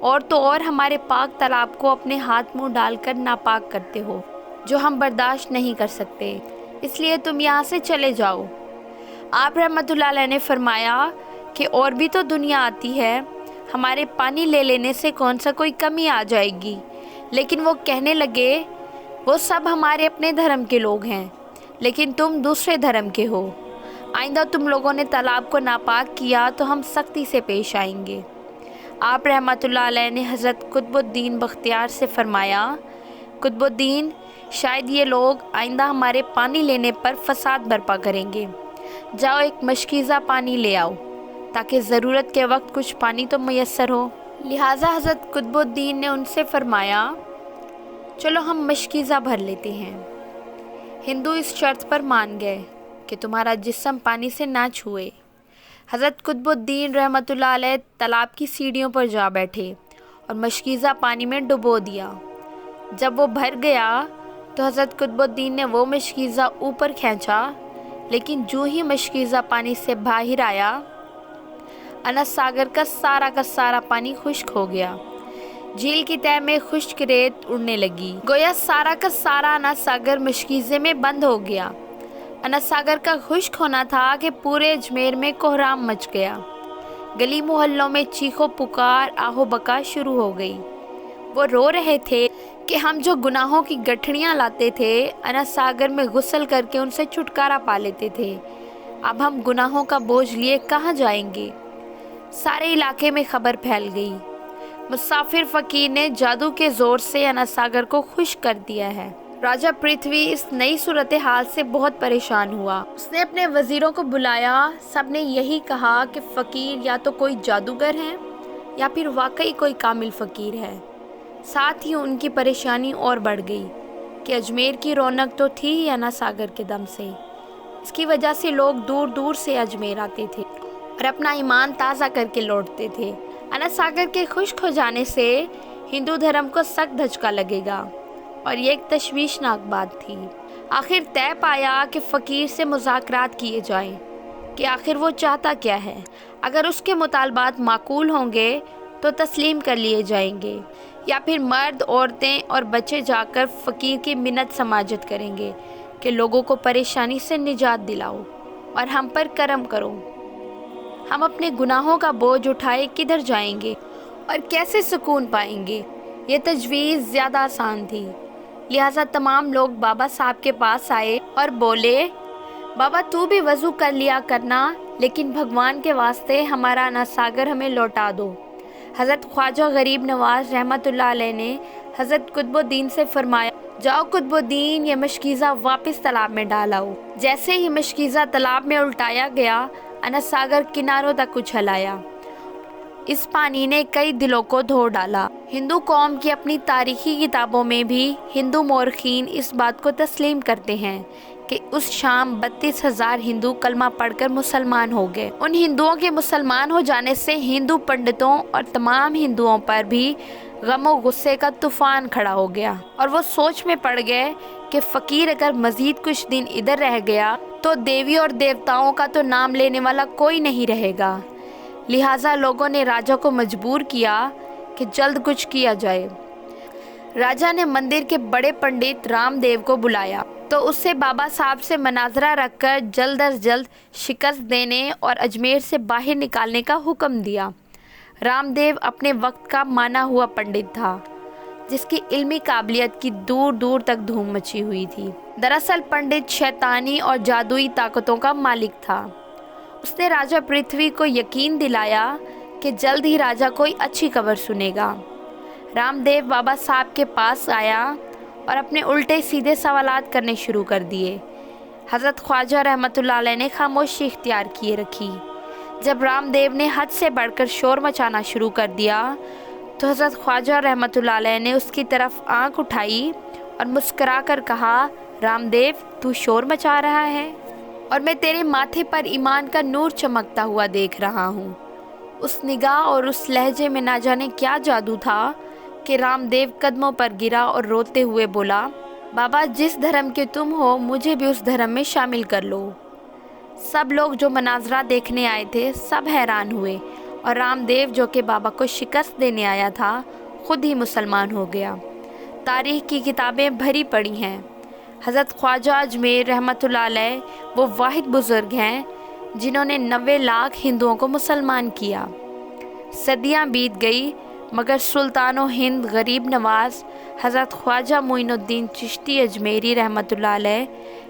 اور تو اور ہمارے پاک طلاب کو اپنے ہاتھ منہ ڈال کر ناپاک کرتے ہو، جو ہم برداشت نہیں کر سکتے، اس لیے تم یہاں سے چلے جاؤ۔ آپ رحمۃ اللہ علیہ نے فرمایا کہ اور بھی تو دنیا آتی ہے، ہمارے پانی لے لینے سے کون سا کوئی کمی آ جائے گی؟ لیکن وہ کہنے لگے وہ سب ہمارے اپنے دھرم کے لوگ ہیں، لیکن تم دوسرے دھرم کے ہو، آئندہ تم لوگوں نے تالاب کو ناپاک کیا تو ہم سختی سے پیش آئیں گے۔ آپ رحمۃ اللہ علیہ نے حضرت قطب الدین بختیار سے فرمایا، قطب الدین، شاید یہ لوگ آئندہ ہمارے پانی لینے پر فساد برپا کریں گے، جاؤ ایک مشکیزہ پانی لے آؤ تاکہ ضرورت کے وقت کچھ پانی تو میسر ہو۔ لہٰذا حضرت قطب الدین نے ان سے فرمایا، چلو ہم مشکیزہ بھر لیتے ہیں۔ ہندو اس شرط پر مان گئے کہ تمہارا جسم پانی سے نہ چھوئے۔ حضرت قطب الدین رحمۃ اللہ علیہ تالاب کی سیڑھیوں پر جا بیٹھے اور مشکیزہ پانی میں ڈبو دیا۔ جب وہ بھر گیا تو حضرت قطب الدین نے وہ مشکیزہ اوپر کھینچا، لیکن جو ہی مشکیزہ پانی سے باہر آیا، انس ساگر کا سارا پانی خشک ہو گیا۔ جھیل کی تہہ میں خشک ریت اڑنے لگی، گویا سارا کا سارا انس ساگر مشکیزے میں بند ہو گیا۔ انس ساگر کا خشک ہونا تھا کہ پورے اجمیر میں کوہرام مچ گیا۔ گلی محلوں میں چیخو پکار، آہو بکا شروع ہو گئی۔ وہ رو رہے تھے کہ ہم جو گناہوں کی گٹھڑیاں لاتے تھے، انس ساگر میں غسل کر کے ان سے چھٹکارا پا لیتے تھے، اب ہم گناہوں کا بوجھ لیے کہاں جائیں گے؟ سارے علاقے میں خبر پھیل گئی، مسافر فقیر نے جادو کے زور سے انس ساگر کو خشک کر دیا ہے۔ راجہ پرتھوی اس نئی صورتحال سے بہت پریشان ہوا۔ اس نے اپنے وزیروں کو بلایا، سب نے یہی کہا کہ فقیر یا تو کوئی جادوگر ہے یا پھر واقعی کوئی کامل فقیر ہے۔ ساتھ ہی ان کی پریشانی اور بڑھ گئی کہ اجمیر کی رونق تو تھی ہی انس ساگر کے دم سے، اس کی وجہ سے لوگ دور دور سے اجمیر آتے تھے اور اپنا ایمان تازہ کر کے لوٹتے تھے۔ انس ساگر کے خشک ہو جانے سے ہندو دھرم کو سخت دھچکا لگے گا، اور یہ ایک تشویشناک بات تھی۔ آخر طے پایا کہ فقیر سے مذاکرات کیے جائیں کہ آخر وہ چاہتا کیا ہے۔ اگر اس کے مطالبات معقول ہوں گے تو تسلیم کر لیے جائیں گے، یا پھر مرد، عورتیں اور بچے جا کر فقیر کی منت سماجت کریں گے کہ لوگوں کو پریشانی سے نجات دلاؤ اور ہم پر کرم کرو۔ ہم اپنے گناہوں کا بوجھ اٹھائے کدھر جائیں گے اور کیسے سکون پائیں گے؟ یہ تجویز زیادہ آسان تھی، لہٰذا تمام لوگ بابا صاحب کے پاس آئے اور بولے، بابا تو بھی وضو کر لیا کرنا، لیکن بھگوان کے واسطے ہمارا انس ساگر ہمیں لوٹا دو۔ حضرت خواجہ غریب نواز رحمۃ اللہ علیہ نے حضرت قطب الدین سے فرمایا، جاؤ قطب الدین، یہ مشکیزہ واپس تالاب میں ڈالاؤ۔ جیسے ہی مشکیزہ تالاب میں الٹایا گیا، انس ساگر کناروں تک اچھل آیا۔ اس پانی نے کئی دلوں کو دھو ڈالا۔ ہندو قوم کی اپنی تاریخی کتابوں میں بھی ہندو مورخین اس بات کو تسلیم کرتے ہیں کہ اس شام 32,000 ہندو کلمہ پڑھ کر مسلمان ہو گئے۔ ان ہندوؤں کے مسلمان ہو جانے سے ہندو پنڈتوں اور تمام ہندوؤں پر بھی غم و غصے کا طوفان کھڑا ہو گیا، اور وہ سوچ میں پڑ گئے کہ فقیر اگر مزید کچھ دن ادھر رہ گیا تو دیوی اور دیوتاؤں کا تو نام لینے والا کوئی نہیں رہے گا۔ لہٰذا لوگوں نے راجہ کو مجبور کیا کہ جلد کچھ کیا جائے۔ راجہ نے مندر کے بڑے پنڈت رام دیو کو بلایا تو اس سے بابا صاحب سے مناظرہ رکھ کر جلد از جلد شکست دینے اور اجمیر سے باہر نکالنے کا حکم دیا۔ رام دیو اپنے وقت کا مانا ہوا پنڈت تھا، جس کی علمی قابلیت کی دور دور تک دھوم مچی ہوئی تھی۔ دراصل پنڈت شیطانی اور جادوئی طاقتوں کا مالک تھا۔ اس نے راجہ پرتھوی کو یقین دلایا کہ جلد ہی راجہ کوئی اچھی خبر سنے گا۔ رام دیو بابا صاحب کے پاس آیا اور اپنے الٹے سیدھے سوالات کرنے شروع کر دیے۔ حضرت خواجہ رحمۃ اللہ علیہ نے خاموشی اختیار کیے رکھی۔ جب رام دیو نے حد سے بڑھ کر شور مچانا شروع کر دیا تو حضرت خواجہ رحمۃ اللہ علیہ نے اس کی طرف آنکھ اٹھائی اور مسکرا کر کہا، رام دیو، تو شور مچا رہا ہے اور میں تیرے ماتھے پر ایمان کا نور چمکتا ہوا دیکھ رہا ہوں۔ اس نگاہ اور اس لہجے میں نہ جانے کیا جادو تھا کہ رام دیو قدموں پر گرا اور روتے ہوئے بولا، بابا جس دھرم کے تم ہو مجھے بھی اس دھرم میں شامل کر لو۔ سب لوگ جو مناظرہ دیکھنے آئے تھے سب حیران ہوئے اور رام دیو جو کہ بابا کو شکست دینے آیا تھا خود ہی مسلمان ہو گیا۔ تاریخ کی کتابیں بھری پڑی ہیں۔ حضرت خواجہ اجمیر رحمۃ اللہ علیہ وہ واحد بزرگ ہیں جنہوں نے 90 لاکھ ہندوؤں کو مسلمان کیا۔ صدیاں بیت گئی مگر سلطان و ہند غریب نواز حضرت خواجہ معین الدین چشتی اجمیری رحمۃ اللہ علیہ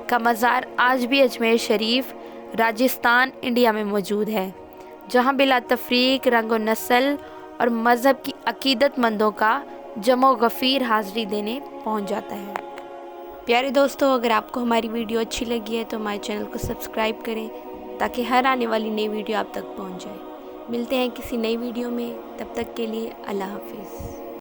کا مزار آج بھی اجمیر شریف، راجستھان، انڈیا میں موجود ہے، جہاں بلا تفریق رنگ و نسل اور مذہب کی عقیدت مندوں کا جمع و غفیر حاضری دینے پہنچ جاتا ہے۔ پیارے دوستو، اگر آپ کو ہماری ویڈیو اچھی لگی ہے تو ہمارے چینل کو سبسکرائب کریں تاکہ ہر آنے والی نئی ویڈیو آپ تک پہنچ جائے۔ ملتے ہیں کسی نئی ویڈیو میں، تب تک کے لیے اللہ حافظ۔